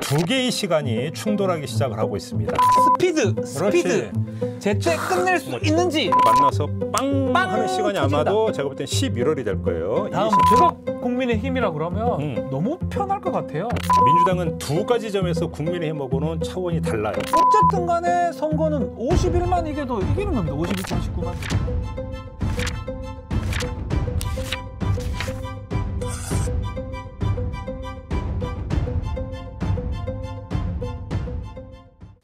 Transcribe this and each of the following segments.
두 개의 시간이 충돌하기 시작을 하고 있습니다. 스피드. 제때 끝낼 수 있는지. 만나서 빵 하는 시간이 터진다. 아마도 제가 볼 땐 11월이 될 거예요. 다음 제가 국민의힘이라 그러면 너무 편할 것 같아요. 민주당은 두 가지 점에서 국민의힘하고는 차원이 달라요. 어쨌든 간에 선거는 50일만 이겨도 이기는 겁니다. 51, 39만.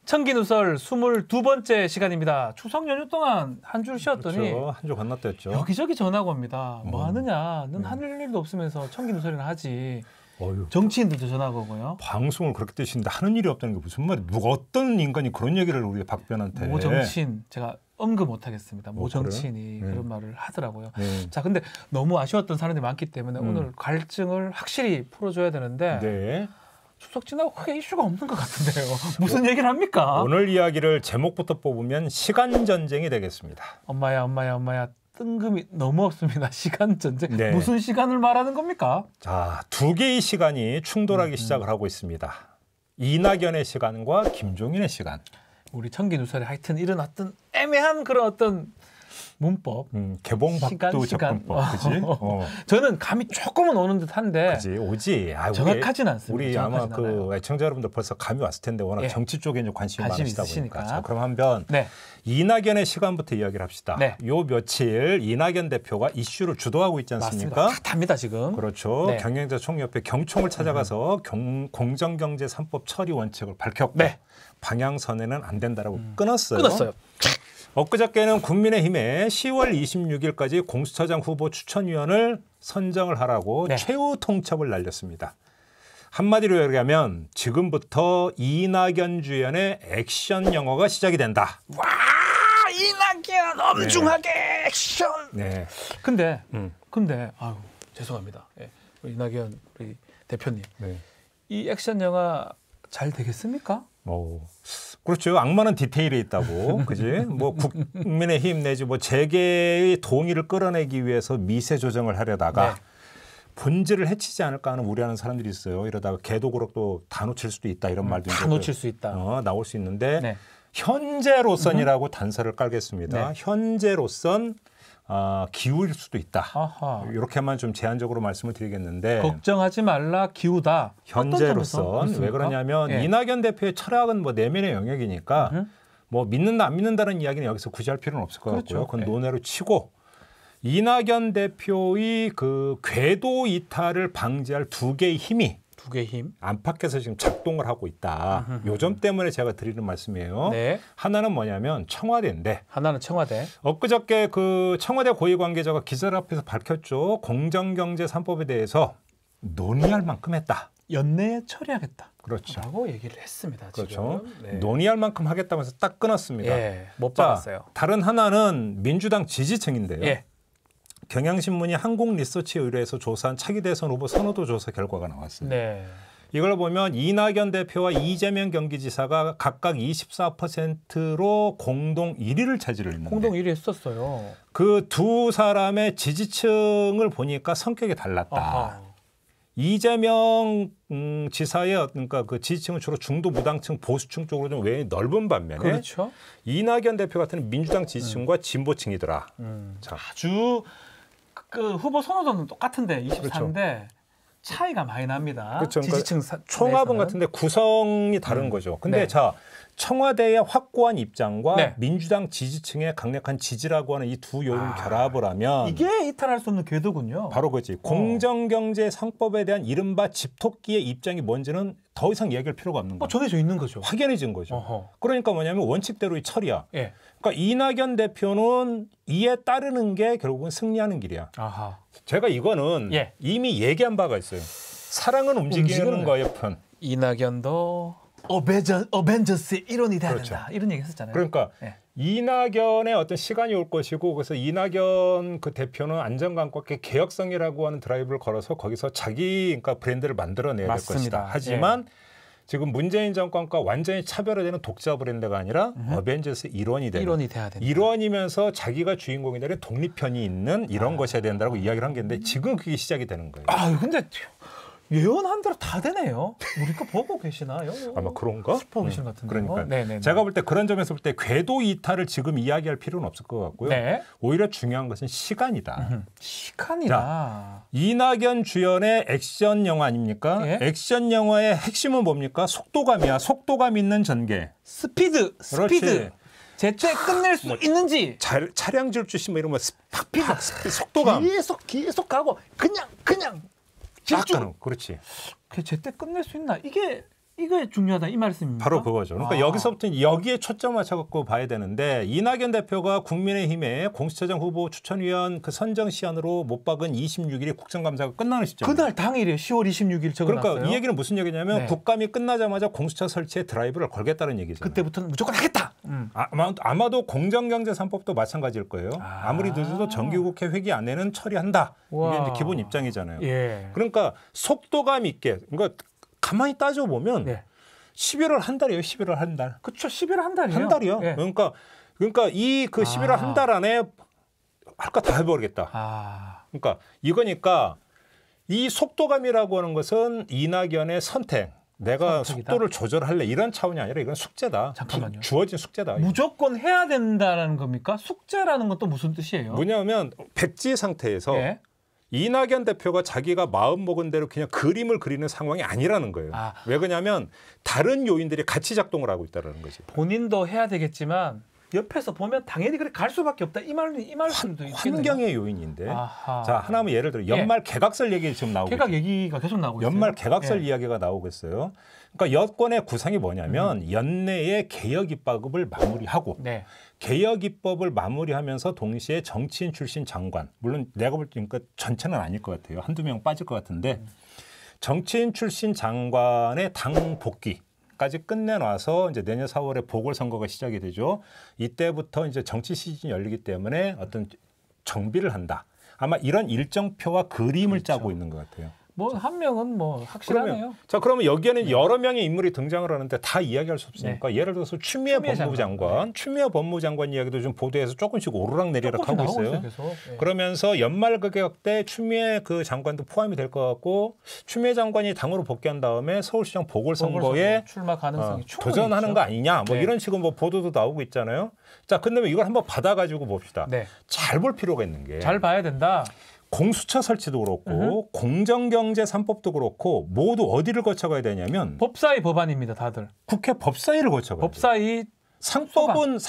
청기누설 22번째 시간입니다. 추석 연휴 동안 한 주 쉬었더니 그렇죠. 한 주 건너뛰었죠. 여기저기 전화가 옵니다. 뭐 하느냐? 넌 하늘 일도 없으면서 청기누설이나 하지. 어휴. 정치인들도 전화가 오고요. 방송을 그렇게 뜨시는데 하는 일이 없다는 게 무슨 말이에요? 누가 어떤 인간이 그런 얘기를 우리 박변한테. 모 정치인 제가 언급 못하겠습니다. 모 정치인이 그래요? 그런 말을 하더라고요. 네. 자, 근데 너무 아쉬웠던 사람들이 많기 때문에 오늘 갈증을 확실히 풀어줘야 되는데 네. 추석 지나고 크게 이슈가 없는 것 같은데요. 무슨 얘기를 합니까? 오늘 이야기를 제목부터 뽑으면 시간 전쟁이 되겠습니다. 엄마야 뜬금이 너무 없습니다. 시간 전쟁. 네. 무슨 시간을 말하는 겁니까? 자, 두 개의 시간이 충돌하기 시작을 하고 있습니다. 이낙연의 시간과 김종인의 시간. 우리 청기누설에 하여튼 일어났던 애매한 그런 어떤 문법, 개봉박두 접근법, 그지? 저는 감이 조금은 오는 듯한데, 그지 오지. 정확하진 않습니다. 우리 아마 그 애청자 여러분들 벌써 감이 왔을 텐데 워낙 정치 쪽에 이제 관심이 많으시다 있으시니까. 보니까. 자, 그럼 한번 이낙연의 시간부터 이야기를 합시다. 요 며칠 이낙연 대표가 이슈를 주도하고 있지 않습니까? 맞습니다. 핫합니다 지금. 그렇죠. 경영자 총협회 경총을 찾아가서 공정경제 3법 처리 원칙을 밝혔고 방향선에는 안 된다라고 끊었어요. 엊그저께는 국민의힘에 10월 26일까지 공수처장 후보 추천위원을 선정을 하라고 최후 통첩을 날렸습니다. 한마디로 얘기하면 지금부터 이낙연 주연의 액션 영화가 시작이 된다. 와, 이낙연 엄중하게 액션. 네. 근데 아유 죄송합니다. 이낙연 우리 대표님, 이 액션 영화 잘 되겠습니까? 그렇죠. 악마는 디테일에 있다고, 그지? 뭐 국민의힘 내지 뭐 재계의 동의를 끌어내기 위해서 미세 조정을 하려다가 본질을 해치지 않을까 하는 우려하는 사람들이 있어요. 이러다가 개도그럭도 다 놓칠 수도 있다 이런 말도 다 놓칠 수 있다. 나올 수 있는데 현재로선이라고 단서를 깔겠습니다. 현재로선 기울일 수도 있다. 이렇게만 좀 제한적으로 말씀을 드리겠는데 걱정하지 말라 기우다. 현재로선 왜 그러냐면 이낙연 대표의 철학은 뭐 내면의 영역이니까 뭐 믿는다 안 믿는다는 이야기는 여기서 굳이 할 필요는 없을 것 같고요. 그건 논외로 치고 이낙연 대표의 그 궤도 이탈을 방지할 두 개의 힘이 안팎에서 지금 작동을 하고 있다. 요 점 때문에 제가 드리는 말씀이에요. 하나는 뭐냐면 청와대인데. 하나는 청와대. 엊그저께 그 청와대 고위 관계자가 기자들 앞에서 밝혔죠. 공정경제 3법에 대해서 논의할 만큼 했다. 연내에 처리하겠다. 그렇죠. 라고 얘기를 했습니다. 그렇죠. 지금. 논의할 만큼 하겠다면서 딱 끊었습니다. 못 받았어요. 다른 하나는 민주당 지지층인데요. 경향신문이 한국리서치에 의뢰해서 조사한 차기 대선 후보 선호도 조사 결과가 나왔어요. 이걸 보면 이낙연 대표와 이재명 경기지사가 각각 24%로 공동 1위를 차지를 했는데 공동 1위 했었어요. 그 두 사람의 지지층을 보니까 성격이 달랐다. 이재명 지사의 그러니까 그 지지층은 주로 중도 무당층 보수층 쪽으로 좀 외 넓은 반면에 이낙연 대표 같은 민주당 지지층과 진보층이더라. 자, 아주 그 후보 선호도는 똑같은데 24인데 차이가 많이 납니다. 지지층 총합은 같은데 구성이 다른 거죠. 근데 자, 청와대의 확고한 입장과 민주당 지지층의 강력한 지지라고 하는 이 두 요인을 결합을 하면 이게 이탈할 수 없는 궤도군요. 바로 그지. 공정경제 3법에 대한 이른바 집토끼의 입장이 뭔지는 더 이상 얘기할 필요가 없는 거죠. 정해져 있는 거죠. 확연해진 거죠. 그러니까 뭐냐면 원칙대로의 처리야. 그러니까 이낙연 대표는 이에 따르는 게 결국은 승리하는 길이야. 제가 이거는 이미 얘기한 바가 있어요. 사랑은 움직이는 거의 편. 이낙연도 어벤져스의 일원이 돼야 된다. 이런 얘기 했었잖아요. 그러니까 이낙연의 어떤 시간이 올 것이고 그래서 이낙연 그 대표는 안정감과 함께 개혁성이라고 하는 드라이브를 걸어서 거기서 자기 그러니까 브랜드를 만들어내야 될 것이다. 하지만 지금 문재인 정권과 완전히 차별화되는 독자 브랜드가 아니라 어벤져스의 일원이 되는. 일원이 돼야 된다. 일원이면서 자기가 주인공이 되는 독립편이 있는 이런 것이어야 된다고 이야기를 한 게 있는데 지금 그게 시작이 되는 거예요. 근데 예언한 대로 다 되네요. 우리 거 보고 계시나요? 아마 그런가? 보고 계시는 것 같은데. 그러니까 네네네. 제가 볼 때 그런 점에서 볼 때 궤도 이탈을 지금 이야기할 필요는 없을 것 같고요. 네. 오히려 중요한 것은 시간이다. 시간이다. 자, 이낙연 주연의 액션 영화 아닙니까? 예? 액션 영화의 핵심은 뭡니까? 속도감이야. 속도감 있는 전개. 스피드. 제때 끝낼 수 있는지. 차량 질주시 뭐 이런 거 팍팍 속도감. 계속 가고 그냥 질주. 그렇지. 그 제때 끝낼 수 있나? 이게 중요하다 이 말씀입니까? 바로 그거죠. 그러니까 여기서부터 여기에 초점 맞춰갖고 봐야 되는데 이낙연 대표가 국민의힘의 공수처장 후보 추천위원 그 선정 시한으로 못 박은 26일이 국정감사가 끝나는 시점. 그날 당일이에요. 10월 26일 적어놨어요. 그러니까 이 얘기는 무슨 얘기냐면 네. 국감이 끝나자마자 공수처 설치에 드라이브를 걸겠다는 얘기잖아요. 그때부터는 무조건 하겠다. 아마도 공정경제 3법도 마찬가지일 거예요. 아무리 늦어도 정기국회 회기 안에는 처리한다. 이게 이제 기본 입장이잖아요. 예. 그러니까 속도감 있게 그러니까 가만히 따져보면 네. 11월 한 달이에요. 11월 한 달. 그렇죠. 11월 한 달이에요. 한 달이요. 예. 그러니까 이 그 11월 한 달 안에 할 거 다 해버리겠다. 그러니까 이거니까 이 속도감이라고 하는 것은 이낙연의 선택. 내가 선택이다? 속도를 조절할래 이런 차원이 아니라 이건 숙제다. 잠깐만요. 주어진 숙제다. 무조건 해야 된다는 겁니까? 숙제라는 건 또 무슨 뜻이에요? 뭐냐면 백지 상태에서 예. 이낙연 대표가 자기가 마음 먹은 대로 그냥 그림을 그리는 상황이 아니라는 거예요. 왜 그러냐면 다른 요인들이 같이 작동을 하고 있다는 거지. 본인도 해야 되겠지만 옆에서 보면 당연히 그렇게 갈 수밖에 없다. 이 말씀도 있겠네요. 환경의 요인인데. 아하. 자, 하나만 예를 들어 연말 개각설 얘기 지금 나오고 개각 얘기가 계속 나오고 있어요. 연말 개각설 이야기가 나오고 있어요. 그러니까 여권의 구상이 뭐냐면 연내에 개혁 입법을 마무리하고 개혁 입법을 마무리하면서 동시에 정치인 출신 장관, 물론 내가 볼 때니까 전체는 아닐 것 같아요. 한두 명 빠질 것 같은데 정치인 출신 장관의 당 복귀까지 끝내놔서 이제 내년 4월에 보궐선거가 시작이 되죠. 이때부터 이제 정치 시즌이 열리기 때문에 어떤 정비를 한다. 아마 이런 일정표와 그림을 짜고 있는 것 같아요. 뭐 한 명은 뭐 확실하네요. 그러면 여기에는 여러 명의 인물이 등장을 하는데 다 이야기할 수 없으니까 예를 들어서 추미애 법무부 장관, 추미애 법무부 장관 이야기도 좀 보도에서 조금씩 오르락내리락 하고 있어요. 그러면서 연말 개각 때 추미애 그 장관도 포함이 될 것 같고 추미애 장관이 당으로 복귀한 다음에 서울시장 보궐선거에 출마 가능성이 도전하는 있죠. 거 아니냐, 뭐 이런 식으로 뭐 보도도 나오고 있잖아요. 자, 근데 이걸 한번 받아가지고 봅시다. 잘 볼 필요가 있는 게 잘 봐야 된다. 공수처 설치도 그렇고 공정경제 3법도 그렇고 모두 어디를 거쳐가야 되냐면 법사위 법안입니다, 다들. 국회 법사위를 거쳐가야 돼요. 법사위 상법은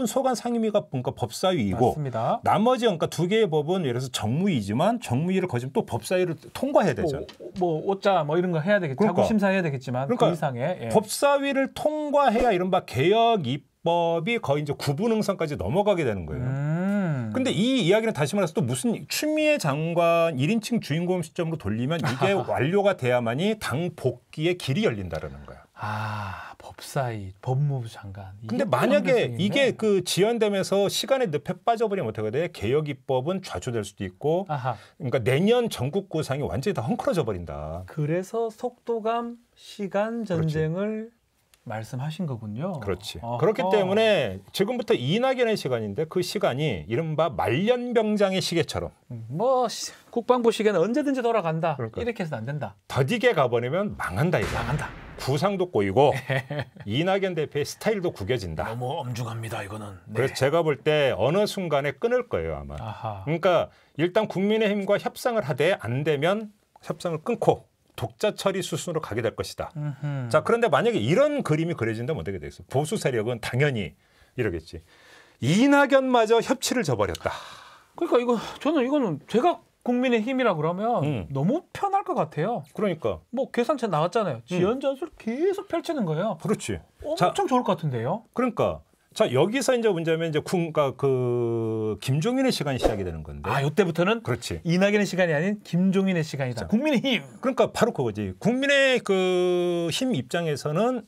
소관 상임위가 그러니까 법사위이고 맞습니다. 나머지 그러니까 두 개의 법은 예를 들어서 정무위지만 정무위를 거치면 또 법사위를 통과해야 되죠. 뭐 오자 뭐 이런 거 해야 되겠죠. 그러니까, 자구 심사해야 되겠지만 그러니까 그 이상의 법사위를 통과해야 이른바 개혁 입법이 거의 이제 구분응선까지 넘어가게 되는 거예요. 근데 이 이야기는 다시 말해서 또 무슨 추미애 장관 1인칭 주인공 시점으로 돌리면 이게 완료가 돼야만이 당 복귀의 길이 열린다라는 거야. 법사위, 법무부 장관. 근데 만약에 이게 그 지연되면서 시간의 늪에 빠져버리면 어떻게 돼? 개혁 입법은 좌초될 수도 있고, 그러니까 내년 전국 구상이 완전히 다 헝클어져 버린다. 그래서 속도감, 시간 전쟁을 말씀하신 거군요. 그렇지. 그렇기 때문에 지금부터 이낙연의 시간인데 그 시간이 이른바 말년병장의 시계처럼. 뭐 국방부 시계는 언제든지 돌아간다. 그러니까. 이렇게 해서는 안 된다. 더디게 가버리면 망한다 이거. 망한다. 구상도 꼬이고 이낙연 대표의 스타일도 구겨진다. 너무 엄중합니다 이거는. 그래서 제가 볼 때 어느 순간에 끊을 거예요 아마. 그러니까 일단 국민의힘과 협상을 하되 안 되면 협상을 끊고 독자 처리 수순으로 가게 될 것이다. 자, 그런데 만약에 이런 그림이 그려진다면 어떻게 되겠어? 보수 세력은 당연히 이러겠지. 이낙연마저 협치를 저버렸다. 그러니까 이거는 제가 국민의힘이라 그러면 너무 편할 것 같아요. 그러니까 뭐 계산책 나왔잖아요. 지연 전술을 계속 펼치는 거예요. 그렇지. 엄청 좋을 것 같은데요. 그러니까 자, 여기서 이제 문제면 이제 그 김종인의 시간이 시작이 되는 건데. 이때부터는 그렇지. 이낙연의 시간이 아닌 김종인의 시간이다. 자, 국민의힘. 그러니까 바로 그거지. 국민의 그 힘 입장에서는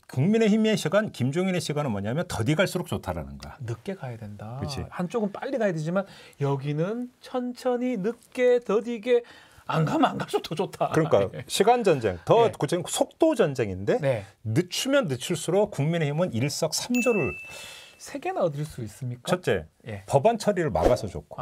국민의힘의 시간, 김종인의 시간은 뭐냐면 더디 갈수록 좋다라는 거야. 늦게 가야 된다. 그렇지. 한쪽은 빨리 가야 되지만 여기는 천천히 늦게 더디게 안 가면 안 갈수록 더 좋다. 그러니까 시간 전쟁, 더 구체적인 속도 전쟁인데 늦추면 늦출수록 국민의힘은 일석삼조를 3개나 얻을 수 있습니까? 첫째, 법안 처리를 막아서 좋고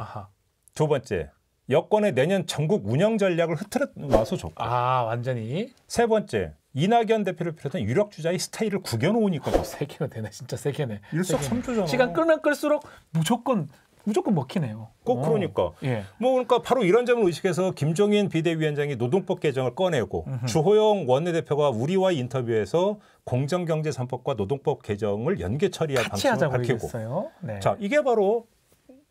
두 번째, 여권의 내년 전국 운영 전략을 흐트러 놔서 줬고. 완전히. 세 번째, 이낙연 대표를 비롯한 유력 주자의 스타일을 구겨놓으니까. 세 개나 되네, 진짜 세 개네. 일석삼조잖아. 시간 끌면 끌수록 무조건 먹히네요. 꼭 그러니까. 예. 뭐 그러니까 바로 이런 점을 의식해서 김종인 비대위원장이 노동법 개정을 꺼내고 주호영 원내대표가 우리와의 인터뷰에서 공정경제 3법과 노동법 개정을 연계 처리할 방침을 밝히고. 네. 자, 이게 바로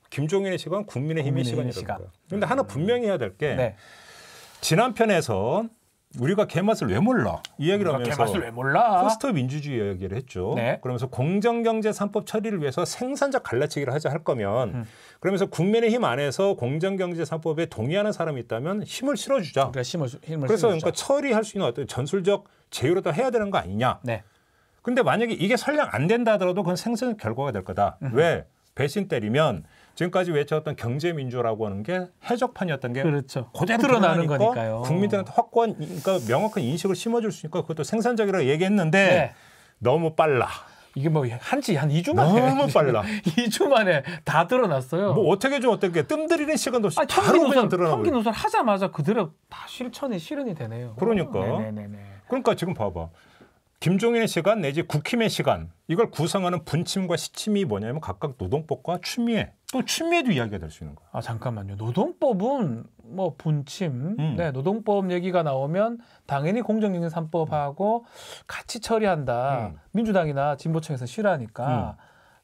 김종인의 시간, 국민의힘의 시간이라는 거예요. 그런데 하나 분명히 해야 될 게 네. 지난 편에서 우리가 개맛을 왜 몰라? 이 얘기를 하면서 개맛을 왜 몰라? 포스트 민주주의 얘기를 했죠. 네. 그러면서 공정경제 3법 처리를 위해서 생산적 갈라치기를 할 거면 그러면서 국민의힘 안에서 공정경제 3법에 동의하는 사람이 있다면 힘을 실어주자. 그래서 그러니까 처리할 수 있는 어떤 전술적 제휴로 다 해야 되는 거 아니냐. 네. 근데 만약에 이게 설령 안 된다 하더라도 그건 생산적 결과가 될 거다. 왜? 배신 때리면 지금까지 외쳐왔던 경제민주라고 하는 게 해적판이었던 게 그렇죠. 그대로 드러나는 거니까요. 국민들한테 확고한, 그러니까 명확한 인식을 심어줄 수 있으니까 그것도 생산적이라고 얘기했는데 네. 너무 빨라. 이게 뭐 한 2주 만에 너무 빨라. 2주 만에 다 드러났어요. 뭐 어떻게 좀 어떻게 뜸들이는 시간도 없이 바로 평균 그냥 드러나고. 평균 노선 하자마자 그대로 다 실현이 되네요. 그러니까. 네네네. 그러니까 지금 봐봐. 김종인의 시간 내지 국힘의 시간 이걸 구성하는 분침과 시침이 뭐냐면 각각 노동법과 추미애 또 추미애도 이야기가 될 수 있는 거야. 잠깐만요. 노동법은 뭐 분침, 네, 노동법 얘기가 나오면 당연히 공정경제 3법하고 같이 처리한다. 민주당이나 진보층에서 싫어하니까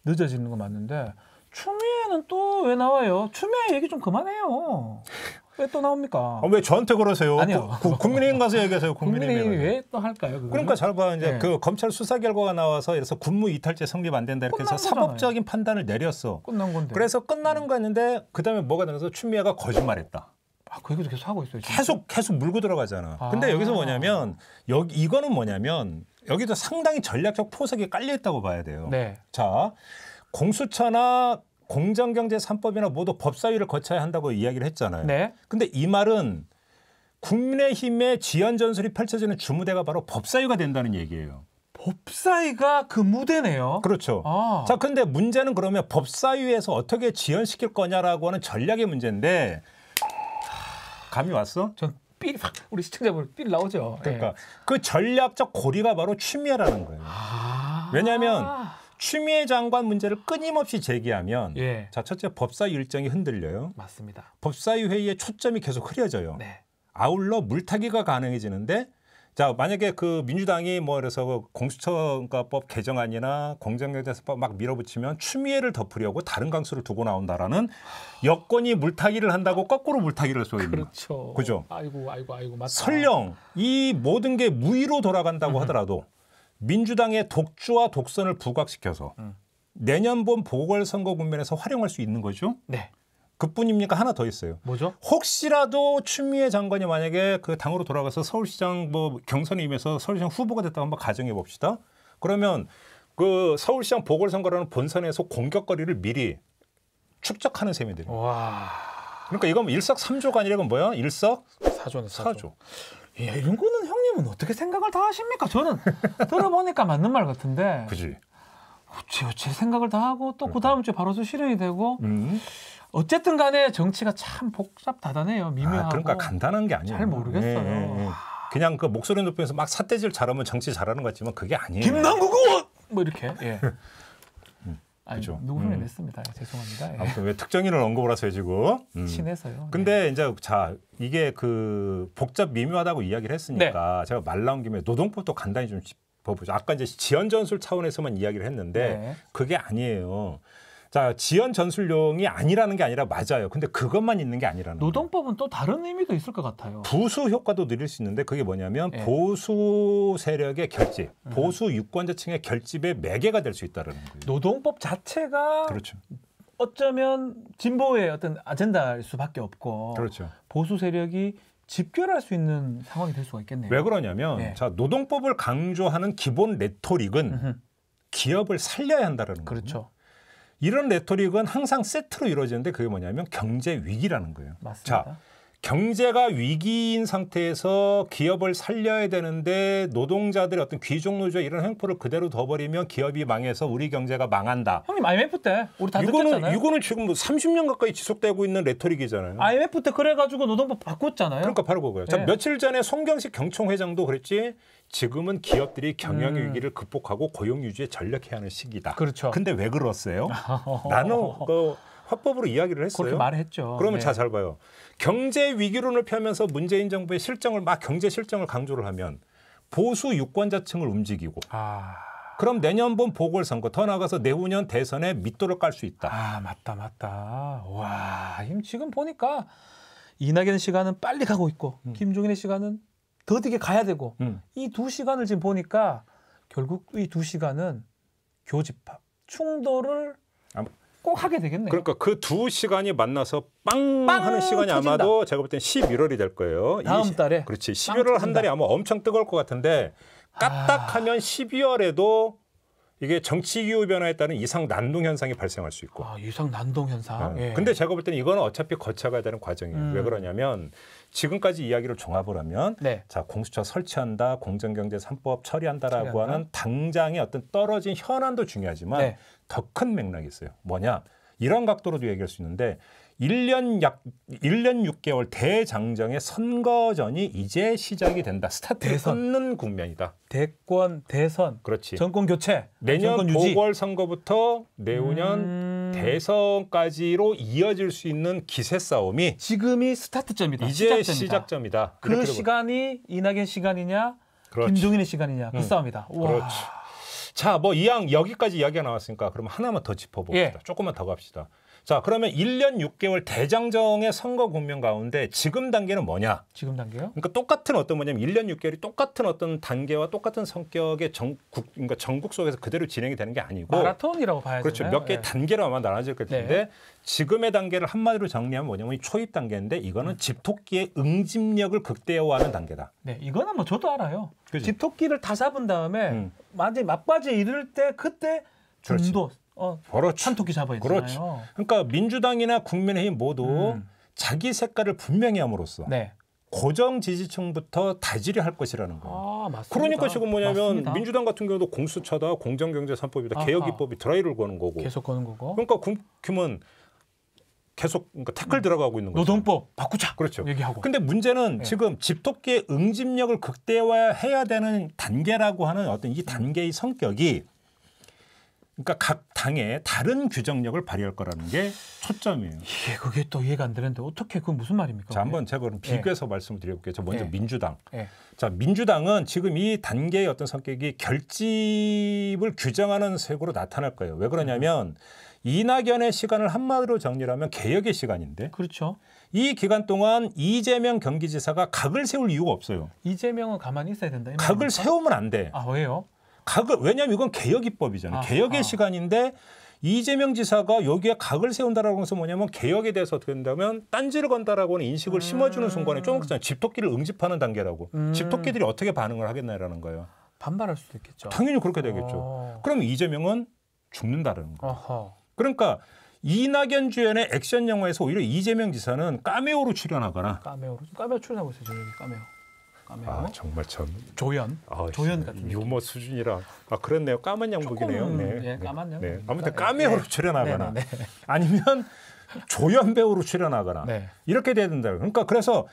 늦어지는 거 맞는데 추미애는 또 왜 나와요? 추미애 얘기 좀 그만해요. 왜 또 나옵니까? 왜 저한테 그러세요? 아니요. 국민의힘 가서 얘기하세요. 국민의힘이 왜 또 할까요? 그거는? 그러니까 잘 봐. 이제 네. 그 검찰 수사 결과가 나와서 그래서 군무 이탈죄 성립 안 된다 이렇게 해서 사법적인 판단을 내렸어. 끝난 건데. 그래서 끝나는 거였는데 그다음에 뭐가 되면서 추미애가 거짓말했다. 그 얘기도 계속 하고 있어요. 진짜? 계속 물고 들어가잖아. 근데 여기서 뭐냐면 이거는 뭐냐면 여기도 상당히 전략적 포석이 깔려 있다고 봐야 돼요. 네. 자, 공수처나 공정경제 3법이나 모두 법사위를 거쳐야 한다고 이야기를 했잖아요. 네. 근데 이 말은 국민의힘의 지연 전술이 펼쳐지는 주무대가 바로 법사위가 된다는 얘기예요. 법사위가 그 무대네요. 그렇죠. 자, 근데 문제는 그러면 법사위에서 어떻게 지연시킬 거냐라고 하는 전략의 문제인데 감이 왔어? 전 우리 시청자분 삘 나오죠. 그러니까 그 전략적 고리가 바로 추미애라는 거예요. 왜냐하면 추미애 장관 문제를 끊임없이 제기하면 자, 첫째 법사위 일정이 흔들려요. 맞습니다. 법사위 회의의 초점이 계속 흐려져요. 네. 아울러 물타기가 가능해지는데 자, 만약에 그 민주당이 뭐 그래서 공수처법 개정안이나 공정경제법 막 밀어붙이면 추미애를 덮으려고 다른 강수를 두고 나온다라는 여권이 물타기를 한다고 거꾸로 물타기를 쏘입니다. 그렇죠. 그죠? 아이고 맞다. 설령 이 모든 게 무위로 돌아간다고 하더라도 민주당의 독주와 독선을 부각시켜서 내년 봄 보궐선거 국면에서 활용할 수 있는 거죠. 네. 그뿐입니까? 하나 더 있어요. 뭐죠? 혹시라도 추미애 장관이 만약에 그 당으로 돌아가서 서울시장 뭐 경선에 임해서 서울시장 후보가 됐다고 한번 가정해 봅시다. 그러면 그 서울시장 보궐선거라는 본선에서 공격거리를 미리 축적하는 셈이 돼요. 와. 그러니까 이건 일석삼조가 아니라 이건 뭐야? 일석사조. 야, 이런 거는 형님은 어떻게 생각을 다 하십니까? 저는 들어보니까 맞는 말 같은데. 그지. 어째 생각을 다 하고 또 그 다음 주에 바로 실현이 되고. 어쨌든 간에 정치가 참 복잡다단해요. 미묘하고. 그러니까 간단한 게 아니에요. 잘 모르겠어요. 그냥 그 목소리 높이면서 막 삿대질 잘하면 정치 잘하는 것 같지만 그게 아니에요. 김남국 의원! 뭐 이렇게. 예. 그죠. 누구 흉내 냈습니다. 죄송합니다. 예. 아무튼 왜 특정인을 언급을 하세요 지금? 친해서요. 근데 이제 자 이게 그 복잡 미묘하다고 이야기를 했으니까 제가 말 나온 김에 노동법도 간단히 좀 짚어보죠. 아까 이제 지연 전술 차원에서만 이야기를 했는데 그게 아니에요. 자, 지연 전술용이 아니라는 게 아니라 맞아요. 근데 그것만 있는 게 아니라는 거예요. 노동법은 또 다른 의미도 있을 것 같아요. 부수 효과도 누릴 수 있는데 그게 뭐냐면 보수 세력의 결집, 보수 유권자층의 결집의 매개가 될 수 있다는 거예요. 노동법 자체가 그렇죠. 어쩌면 진보의 어떤 아젠다일 수밖에 없고 그렇죠. 보수 세력이 집결할 수 있는 상황이 될 수가 있겠네요. 왜 그러냐면 자, 노동법을 강조하는 기본 레토릭은 기업을 살려야 한다는 거예요. 그렇죠. 이런 레토릭은 항상 세트로 이루어지는데 그게 뭐냐면 경제 위기라는 거예요. 맞습니다. 자, 경제가 위기인 상태에서 기업을 살려야 되는데 노동자들의 어떤 귀족노조 이런 횡포를 그대로 둬버리면 기업이 망해서 우리 경제가 망한다. 형님 IMF 때 우리 다 느꼈잖아요. 이거는 지금 뭐 30년 가까이 지속되고 있는 레토릭이잖아요. IMF 때 그래가지고 노동법 바꿨잖아요. 그러니까 바로 그거예요. 자, 며칠 전에 송경식 경총회장도 그랬지. 지금은 기업들이 경영 위기를 극복하고 고용 유지에 전력해야 하는 시기다. 그렇죠. 근데 왜 그랬어요? 나는 화법으로 이야기를 했어요. 그렇게 말했죠. 그러면 잘 봐요. 경제 위기론을 펴면서 문재인 정부의 실정을 막 경제 실정을 강조를 하면 보수 유권자층을 움직이고 그럼 내년 본 보궐선거 더 나가서 내후년 대선에 밑도를 깔 수 있다. 맞다. 와, 지금 보니까 이낙연 시간은 빨리 가고 있고 김종인의 시간은 더디게 가야 되고 이 두 시간을 지금 보니까 결국 이 두 시간은 교집합, 충돌을 꼭 하게 되겠네요. 그러니까 그 두 시간이 만나서 빵 하는 시간이 터진다. 아마도 제가 볼 땐 11월이 될 거예요. 다음 달에. 그렇지. 11월 한 달이 아마 엄청 뜨거울 것 같은데 까딱하면 12월에도 이게 정치 기후 변화에 따른 이상 난동 현상이 발생할 수 있고. 이상 난동 현상. 예. 근데 제가 볼 때는 이거는 어차피 거쳐가야 되는 과정이에요. 왜 그러냐면 지금까지 이야기를 종합을 하면 자, 공수처 설치한다, 공정경제 3법 처리한다라고 하는 당장의 어떤 떨어진 현안도 중요하지만 더 큰 맥락이 있어요. 뭐냐? 이런 각도로도 얘기할 수 있는데 1년 6개월 대장정의 선거전이 이제 시작이 된다. 스타트를 끊는 국면이다. 대권, 대선, 그렇지. 정권 교체, 내년 정권 유지. 보궐선거부터 내후년 대선까지로 이어질 수 있는 기세 싸움이 지금이 스타트점이다. 이제 시작점이다. 그 시간이 이낙연 시간이냐, 김종인의 시간이냐 그 싸움이다. 그렇지. 자, 뭐 이왕 여기까지 이야기가 나왔으니까 그럼 하나만 더 짚어봅시다. 조금만 더 갑시다. 자, 그러면 1년 6개월 대장정의 선거 국면 가운데 지금 단계는 뭐냐? 지금 단계요? 그러니까 똑같은 어떤 뭐냐면 1년 6개월이 똑같은 어떤 단계와 똑같은 성격의 그러니까 전국 속에서 그대로 진행이 되는 게 아니고 마라톤이라고 봐야죠. 그렇죠. 몇 개의 단계로 아마 나눠질 텐데 지금의 단계를 한마디로 정리하면 뭐냐면 이 초입 단계인데 이거는 집토끼의 응집력을 극대화하는 단계다. 네, 이거는 뭐 저도 알아요. 그치? 집토끼를 다 잡은 다음에 완전히 막바지에 이를 때 그때 중도 산토끼 잡아야 되잖아요. 그렇지. 그러니까 민주당이나 국민의힘 모두 자기 색깔을 분명히 함으로써 고정 지지층부터 다지려 할 것이라는 거예요. 맞습니다. 그러니까 지금 뭐냐면 민주당 같은 경우도 공수처다, 공정경제 3법이다, 개혁입법이 드라이를 거는 거고. 계속 거는 거고. 그러니까 국힘은 계속 태클 들어가고 있는 거죠. 노동법 바꾸자. 그렇죠. 얘기하고. 근데 문제는 지금 집토끼의 응집력을 극대화해야 되는 단계라고 하는 어떤 이 단계의 성격이 그러니까 각 당에 다른 규정력을 발휘할 거라는 게 초점이에요. 그게 또 이해가 안 되는데 어떻게 그건 무슨 말입니까? 자, 한번 제가 그럼 비교해서 말씀을 드려볼게요. 저 먼저 민주당. 자, 민주당은 지금 이 단계의 어떤 성격이 결집을 규정하는 색으로 나타날 거예요. 왜 그러냐면 이낙연의 시간을 한마디로 정리하면 개혁의 시간인데. 그렇죠. 이 기간 동안 이재명 경기지사가 각을 세울 이유가 없어요. 이재명은 가만히 있어야 된다. 각을 세우면 안 돼. 왜요? 왜냐하면 이건 개혁입법이잖아요. 개혁의 시간인데 이재명 지사가 여기에 각을 세운다라고 해서 뭐냐면 개혁에 대해서 어떻게 된다면 딴지를 건다라고 하는 인식을 심어주는 순간에 좀 전에 집토끼를 응집하는 단계라고. 집토끼들이 어떻게 반응을 하겠나라는 거예요. 반발할 수도 있겠죠. 당연히 그렇게 되겠죠. 그럼 이재명은 죽는다라는 거예요. 그러니까 이낙연 주연의 액션 영화에서 오히려 이재명 지사는 카메오로 출연하거나. 카메오 출연하고 있어요. 저희 카메오. 정말 참 조연 같은 유머 수준이라 그랬네요. 까만 양복이네요. 까만 양복. 아무튼 카메오로 출연하거나 아니면 조연 배우로 출연하거나 이렇게 돼야 된다. 그러니까 그래서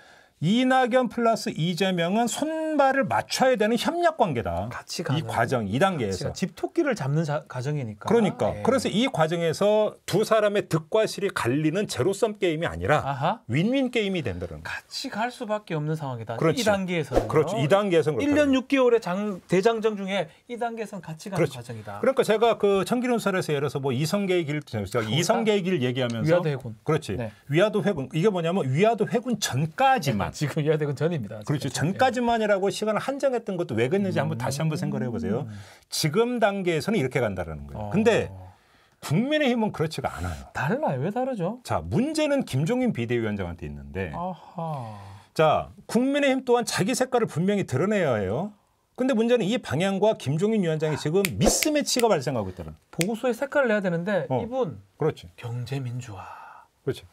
이낙연 플러스 이재명은 손발을 맞춰야 되는 협력 관계다. 같이 가는. 이 과정 2단계에서. 집토끼를 잡는 과정이니까. 그러니까. 그래서 이 과정에서 두 사람의 득과 실이 갈리는 제로섬 게임이 아니라 윈윈 게임이 된다는 거예요. 같이 갈 수밖에 없는 상황이다. 그렇지. 2단계에서는. 그렇죠. 2단계에서는 1년 6개월의 대장정 중에 2단계에서는 같이 가는 과정이다. 그러니까 제가 그 청기론설에서 예를 들어서 뭐 이성계의 길, 이성계의 길 얘기하면서 위화도 해군. 그렇지. 위화도 해군. 이게 뭐냐면 위화도 해군 전까지만. 지금 위화대군 전입니다. 그렇죠. 전까지만이라고 시간을 한정했던 것도 왜 그랬는지 다시 한번 생각을 해보세요. 지금 단계에서는 이렇게 간다라는 거예요. 근데 국민의힘은 그렇지가 않아요. 달라요. 왜 다르죠? 자, 문제는 김종인 비대위원장한테 있는데 자, 국민의힘 또한 자기 색깔을 분명히 드러내야 해요. 근데 문제는 이 방향과 김종인 위원장이 지금 미스매치가 발생하고 있다는. 보고서에 색깔을 내야 되는데 이분 그렇지. 경제민주화. 그렇지.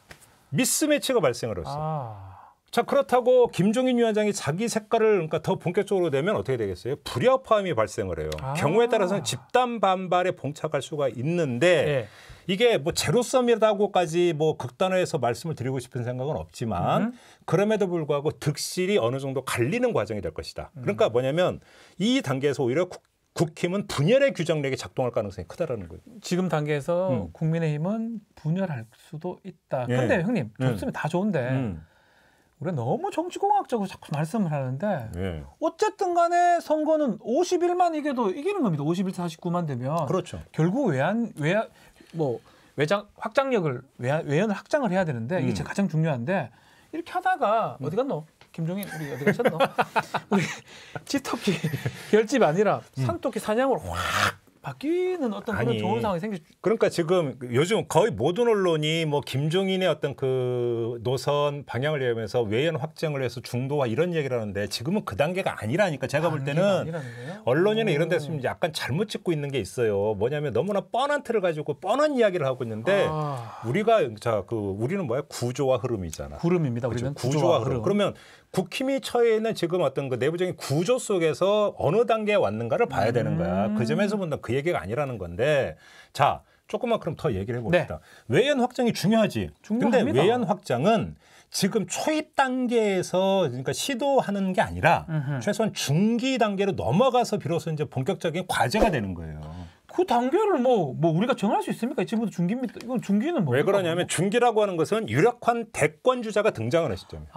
미스매치가 발생을 했어. 자, 그렇다고 김종인 위원장이 자기 색깔을 그러니까 더 본격적으로 내면 어떻게 되겠어요? 불협화음이 발생을 해요. 경우에 따라서는 집단 반발에 봉착할 수가 있는데 네. 이게 뭐 제로섬이라고까지 뭐 극단화해서 말씀을 드리고 싶은 생각은 없지만 그럼에도 불구하고 득실이 어느 정도 갈리는 과정이 될 것이다. 그러니까 뭐냐면 이 단계에서 오히려 국힘은 분열의 규정력이 작동할 가능성이 크다라는 거예요. 지금 단계에서 국민의힘은 분열할 수도 있다. 그런데 네. 형님 좋습니다. 다 좋은데 우리가 너무 정치공학적으로 자꾸 말씀을 하는데 네. 어쨌든 간에 선거는 51만 이겨도 이기는 겁니다. 51대 49만 되면. 그렇죠. 결국 외장 확장력을 외연을 확장을 해야 되는데 이게 가장 중요한데 이렇게 하다가 어디 갔노? 김종인 우리 어디 가셨노? 우리 집토끼 결집 아니라 산토끼 사냥으로 확 바뀌는 어떤 그런 좋은 상황이 생길. 그러니까 지금 요즘 거의 모든 언론이 뭐 김종인의 어떤 그 노선 방향을 얘기하면서 외연 확장을 해서 중도화 이런 얘기를 하는데 지금은 그 단계가 아니라니까. 제가 볼 때는 언론이나 이런 데서 약간 잘못 짚고 있는 게 있어요. 뭐냐면 너무나 뻔한 틀을 가지고 뻔한 이야기를 하고 있는데 우리는 뭐야? 구조와 흐름이잖아. 구름입니다. 우리는 그렇죠? 구조와 흐름. 그러면 국힘이 처해 있는 지금 어떤 그 내부적인 구조 속에서 어느 단계에 왔는가를 봐야 되는 거야. 그 점에서 본다면 그 얘기가 아니라는 건데, 자 조금만 그럼 더 얘기를 해봅시다. 네. 외연 확장이 중요하지. 근데 외연 확장은 지금 초입 단계에서 그러니까 시도하는 게 아니라 최소한 중기 단계로 넘어가서 비로소 이제 본격적인 과제가 되는 거예요. 그 단계를 뭐 우리가 정할 수 있습니까? 지금부터 중기입니다. 이건 중기는 뭐? 왜 그러냐면 중기라고 하는 것은 유력한 대권 주자가 등장하는 시점이에요.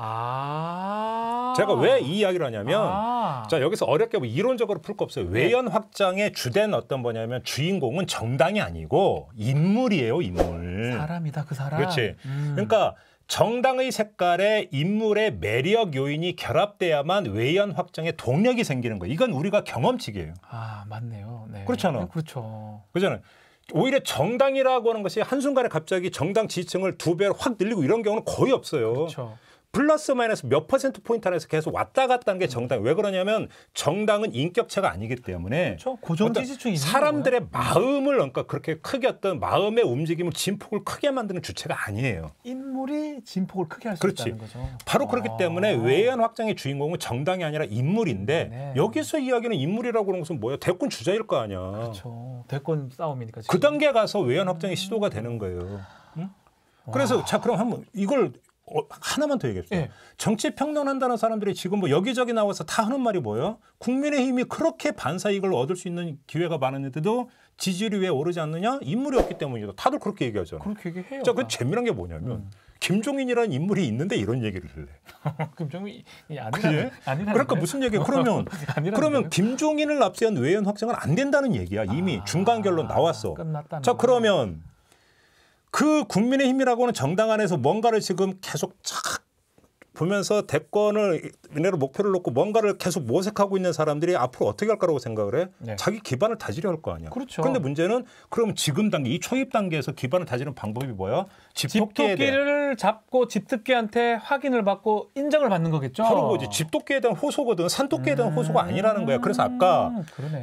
제가 왜 이 이야기를 하냐면 자 여기서 어렵게 뭐 이론적으로 풀 거 없어요. 외연 확장의 주된 어떤 뭐냐면 주인공은 정당이 아니고 인물이에요, 인물. 사람이다, 그 사람. 그렇지. 그러니까 정당의 색깔에 인물의 매력 요인이 결합돼야만 외연 확장의 동력이 생기는 거예요. 이건 우리가 경험칙이에요. 아, 맞네요. 네. 그렇잖아. 네, 그렇죠. 그렇잖아요. 오히려 정당이라고 하는 것이 한순간에 갑자기 정당 지지층을 2배로 확 늘리고 이런 경우는 거의 없어요. 그렇죠. 플러스 마이너스 몇 퍼센트 포인트 안에서 계속 왔다 갔다 하는 게 정당. 왜 그러냐면 정당은 인격체가 아니기 때문에 그렇죠. 고정 지지층이 사람들의 마음을 그러니까 그렇게 크게 어떤 마음의 움직임을 진폭을 크게 만드는 주체가 아니에요. 인물이 진폭을 크게 할 수 있다는 거죠. 바로 그렇기 때문에 외연 확장의 주인공은 정당이 아니라 인물인데 네. 여기서 이야기는 인물이라고 하는 것은 뭐예요? 대권 주자일 거 아니야. 그렇죠. 대권 싸움이니까. 지금. 그 단계 가서 외연 확장의 시도가 되는 거예요. 응? 그래서 자 그럼 한번 이걸 하나만 더 얘기해주세요. 네. 정치 평론한다는 사람들이 지금 뭐 여기저기 나와서 다 하는 말이 뭐예요? 국민의힘이 그렇게 반사 이익을 얻을 수 있는 기회가 많았는데도 지지율이 왜 오르지 않느냐? 인물이 없기 때문이다. 다들 그렇게 얘기하잖아요. 그렇게 얘기해요. 자, 그 재미난 게 뭐냐면 김종인이라는 인물이 있는데 이런 얘기를 해. 김종인이 아니라 그러니까 무슨 얘기야? 그러면 김종인을 앞세운 외연 확장은 안 된다는 얘기야. 이미 중간 결론 나왔어. 자, 그러면 그 국민의힘이라고 하는 정당 안에서 뭔가를 지금 계속 착 보면서 대권을 이내로 목표를 놓고 뭔가를 계속 모색하고 있는 사람들이 앞으로 어떻게 할 거라고 생각을 해? 네. 자기 기반을 다지려 할 거 아니야. 그렇죠. 그런데 문제는 그럼 지금 단계, 이 초입 단계에서 기반을 다지는 방법이 뭐야? 집토끼를 잡고 집토끼한테 확인을 받고 인정을 받는 거겠죠. 바로 그거지. 집토끼에 대한 호소거든. 산토끼에 대한 호소가 아니라는 거야. 그래서 아까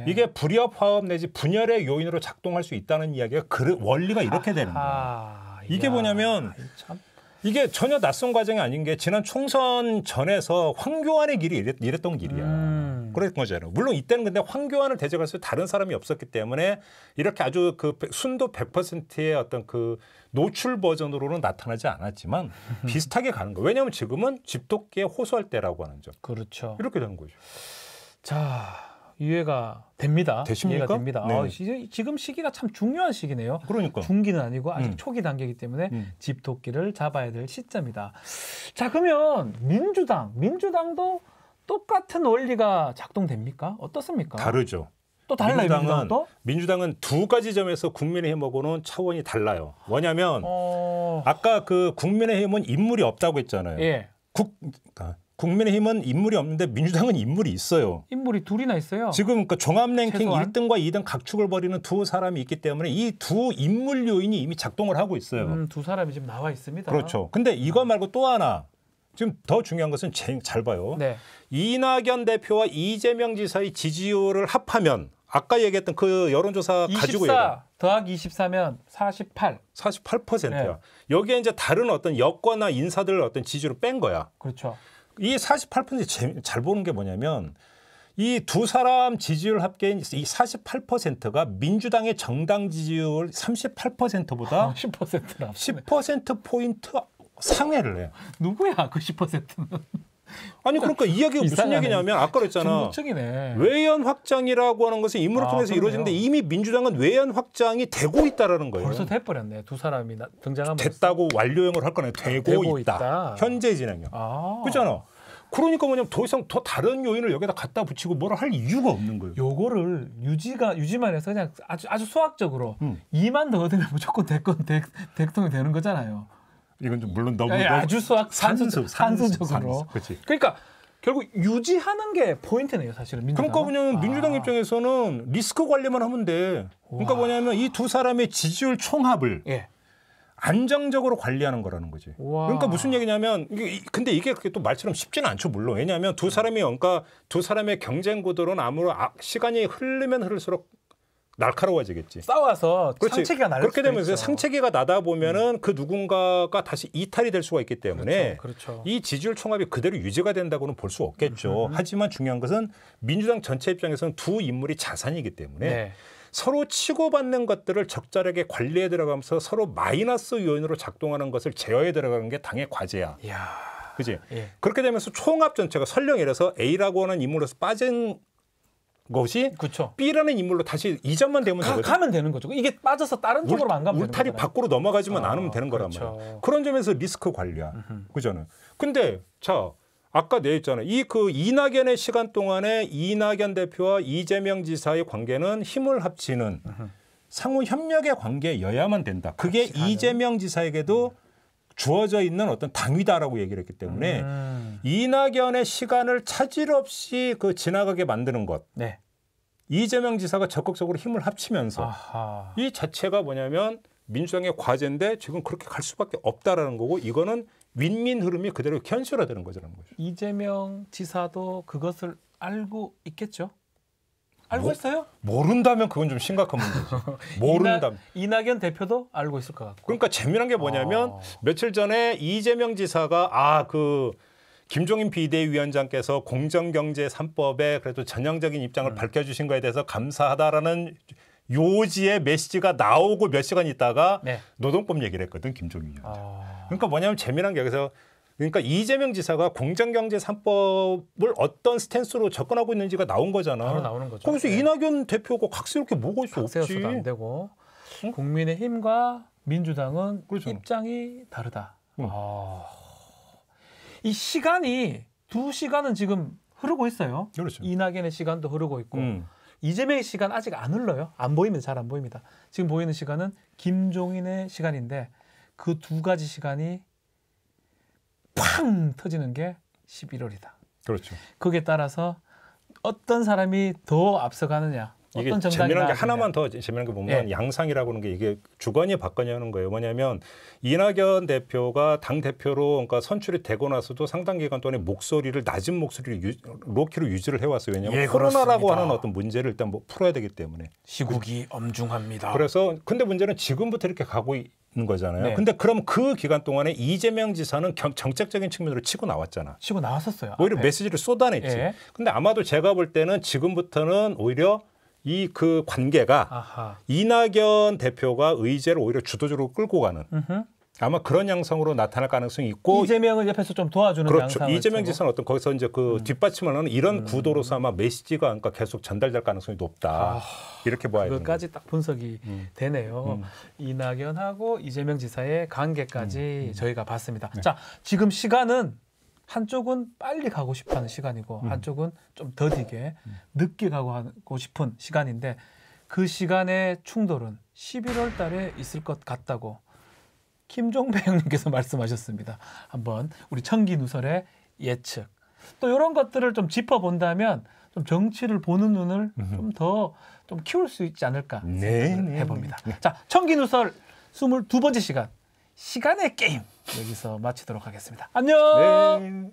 이게 불협 화합 내지 분열의 요인으로 작동할 수 있다는 이야기가 원리가 이렇게 되는 거야. 이게 뭐냐면 이게 전혀 낯선 과정이 아닌 게 지난 총선 전에서 황교안의 길이 이랬던 길이야. 그런 거잖아요. 물론 이때는 근데 황교안을 대적할 수 다른 사람이 없었기 때문에 이렇게 아주 그 순도 100%의 어떤 그 노출 버전으로는 나타나지 않았지만 비슷하게 가는 거예요. 왜냐하면 지금은 집토끼에 호소할 때라고 하는 점. 그렇죠. 이렇게 되는 거죠. 자. 이해가 됩니다. 되십니까? 이해가 됩니다. 네. 지금 시기가 참 중요한 시기네요. 그러니까. 중기는 아니고 아직 초기 단계이기 때문에 집토끼를 잡아야 될 시점이다. 자, 그러면 민주당도 똑같은 원리가 작동됩니까? 어떻습니까? 다르죠. 또 달라요. 민주당은 두 가지 점에서 국민의힘하고는 차원이 달라요. 뭐냐면 아까 그 국민의힘은 인물이 없다고 했잖아요. 예. 국민의힘은 인물이 없는데 민주당은 인물이 있어요. 인물이 둘이나 있어요. 지금 그러니까 종합 랭킹 최소한? 1등과 2등 각축을 벌이는 두 사람이 있기 때문에 이 두 인물 요인이 이미 작동을 하고 있어요. 두 사람이 지금 나와 있습니다. 그렇죠. 근데 이거 말고 또 하나. 지금 더 중요한 것은 잘 봐요. 네. 이낙연 대표와 이재명 지사의 지지율을 합하면 아까 얘기했던 그 여론조사 24 가지고 얘기해. 더하기 24면 48. 48%야. 네. 여기에 이제 다른 어떤 여권이나 인사들 어떤 지지를 뺀 거야. 그렇죠. 이 48% 잘 보는 게 뭐냐면 이 두 사람 지지율 합계인 이 48%가 민주당의 정당 지지율 38%보다 10%나 10%포인트 상회를 해. 누구야 그 10%는? 아니 그러니까 이 얘기가 무슨 얘기냐면 아까 그랬잖아. 중도층이네. 외연 확장이라고 하는 것은 인물을 통해서 이루어지는데 이미 민주당은 외연 확장이 되고 있다라는 거예요. 벌써 돼버렸네. 두 사람이 등장하면 됐다고 완료형을 할 거네. 되고 있다. 현재 진행형. 그렇잖아. 그러니까 뭐냐면 더 이상 더 다른 요인을 여기다 갖다 붙이고 뭐라 할 이유가 없는 거예요. 요거를 유지만 해서 그냥 아주 수학적으로 2만 더 얻으면 무조건 대통령이 되는 거잖아요. 이건 좀 물론 너무 아주 산수적으로. 그러니까 결국 유지하는 게 포인트네요, 사실은. 민주당은. 그러니까 뭐냐면 민주당 입장에서는 리스크 관리만 하면 돼. 그러니까 뭐냐면 이 두 사람의 지지율 총합을 안정적으로 관리하는 거라는 거지. 그러니까 무슨 얘기냐면 근데 이게 그렇게 또 말처럼 쉽지는 않죠, 물론. 왜냐하면 두 사람이 그러니까 두 사람의 경쟁 구도는 아무로 시간이 흐르면 흐를수록 날카로워지겠지. 싸워서 상체기가 날 그렇게 되면서 상체기가 나다 보면은 그 누군가가 다시 이탈이 될 수가 있기 때문에 그렇죠. 이 지지율 총합이 그대로 유지가 된다고는 볼 수 없겠죠. 하지만 중요한 것은 민주당 전체 입장에서는 두 인물이 자산이기 때문에 서로 치고받는 것들을 적절하게 관리해 들어가면서 서로 마이너스 요인으로 작동하는 것을 제어해 들어가는 게 당의 과제야. 그지? 그렇게 되면서 총합 전체가 설령 이래서 A라고 하는 인물로서 빠진 것이 그쵸. B라는 인물로 다시 이전만 되면 되거든. 가면 되는 거죠. 이게 빠져서 다른 쪽으로 안 가면 울타리 되는 밖으로 넘어가지만 않으면 되는 거란 말이야. 그런 점에서 리스크 관리야. 그잖아요. 근데 자 아까 내 있잖아요. 이 그 이낙연의 시간 동안에 이낙연 대표와 이재명 지사의 관계는 힘을 합치는 상호 협력의 관계여야만 된다. 그게 이재명 지사에게도 주어져 있는 어떤 당위다라고 얘기를 했기 때문에 이낙연의 시간을 차질 없이 그 지나가게 만드는 것. 이재명 지사가 적극적으로 힘을 합치면서 이 자체가 뭐냐면 민주당의 과제인데 지금 그렇게 갈 수밖에 없다라는 거고 이거는 윈윈 흐름이 그대로 현실화되는 거라는 거죠. 이재명 지사도 그것을 알고 있겠죠? 알고 있어요? 모른다면 그건 좀 심각한 문제지. 모른다면. 이낙연 대표도 알고 있을 것 같고. 그러니까 재미난 게 뭐냐면 며칠 전에 이재명 지사가 김종인 비대위원장께서 공정경제 3법에 그래도 전향적인 입장을 밝혀주신 거에 대해서 감사하다라는 요지의 메시지가 나오고 몇 시간 있다가 노동법 얘기를 했거든, 김종인 위원장. 그러니까 뭐냐면 재미난 게 여기서 그러니까 이재명 지사가 공정경제 3법을 어떤 스탠스로 접근하고 있는지가 나온 거잖아. 바로 나오는 거죠. 거기서 이낙연 대표가 각세울 게 뭐가 있어? 각세워서도 안 되고 국민의힘과 민주당은 입장이 다르다. 이 시간이 두 시간은 지금 흐르고 있어요. 그렇죠. 이낙연의 시간도 흐르고 있고 이재명의 시간 아직 안 흘러요. 안 보입니다. 잘 안 보입니다. 지금 보이는 시간은 김종인의 시간인데 그 두 가지 시간이 팡 터지는 게 11월이다. 그렇죠. 거기에 따라서 어떤 사람이 더 앞서가느냐. 이게 어떤 정당이 재미난 게 나아지냐. 하나만 더 재미난 게 보면 양상이라고 하는 게 이게 주거니 받거니 하는 거예요. 뭐냐면 이낙연 대표가 당 대표로 그러니까 선출이 되고 나서도 상당 기간 동안에 목소리를 낮은 목소리를 로키로 유지를 해왔어요. 왜냐하면 코로나라고 그렇습니다. 하는 어떤 문제를 일단 뭐 풀어야 되기 때문에. 시국이 엄중합니다. 그래서 근데 문제는 지금부터 이렇게 가고 있는 거잖아요. 근데 그럼 그 기간 동안에 이재명 지사는 정책적인 측면으로 치고 나왔잖아. 치고 나왔었어요. 오히려 메시지를 쏟아냈지. 근데 아마도 제가 볼 때는 지금부터는 오히려 이 그 관계가 이낙연 대표가 의제를 오히려 주도적으로 끌고 가는 아마 그런 양상으로 나타날 가능성이 있고 이재명을 옆에서 좀 도와주는 양상을 이재명 지사는 어떤 거기서 이제 그 뒷받침을 하는 이런 구도로서 아마 메시지가 그러니까 계속 전달될 가능성이 높다. 이렇게 봐야 되는 그것까지 딱 분석이 되네요. 이낙연하고 이재명 지사의 관계까지 저희가 봤습니다. 자, 지금 시간은 한쪽은 빨리 가고 싶어하는 시간이고 한쪽은 좀 더디게 늦게 가고 싶은 시간인데 그 시간의 충돌은 11월 달에 있을 것 같다고 김종배 형님께서 말씀하셨습니다. 한번 우리 청기누설의 예측. 또 이런 것들을 좀 짚어본다면 좀 정치를 보는 눈을 좀 더 좀 키울 수 있지 않을까 해봅니다. 자, 청기누설 22번째 시간 시간의 게임 여기서 마치도록 하겠습니다. 안녕.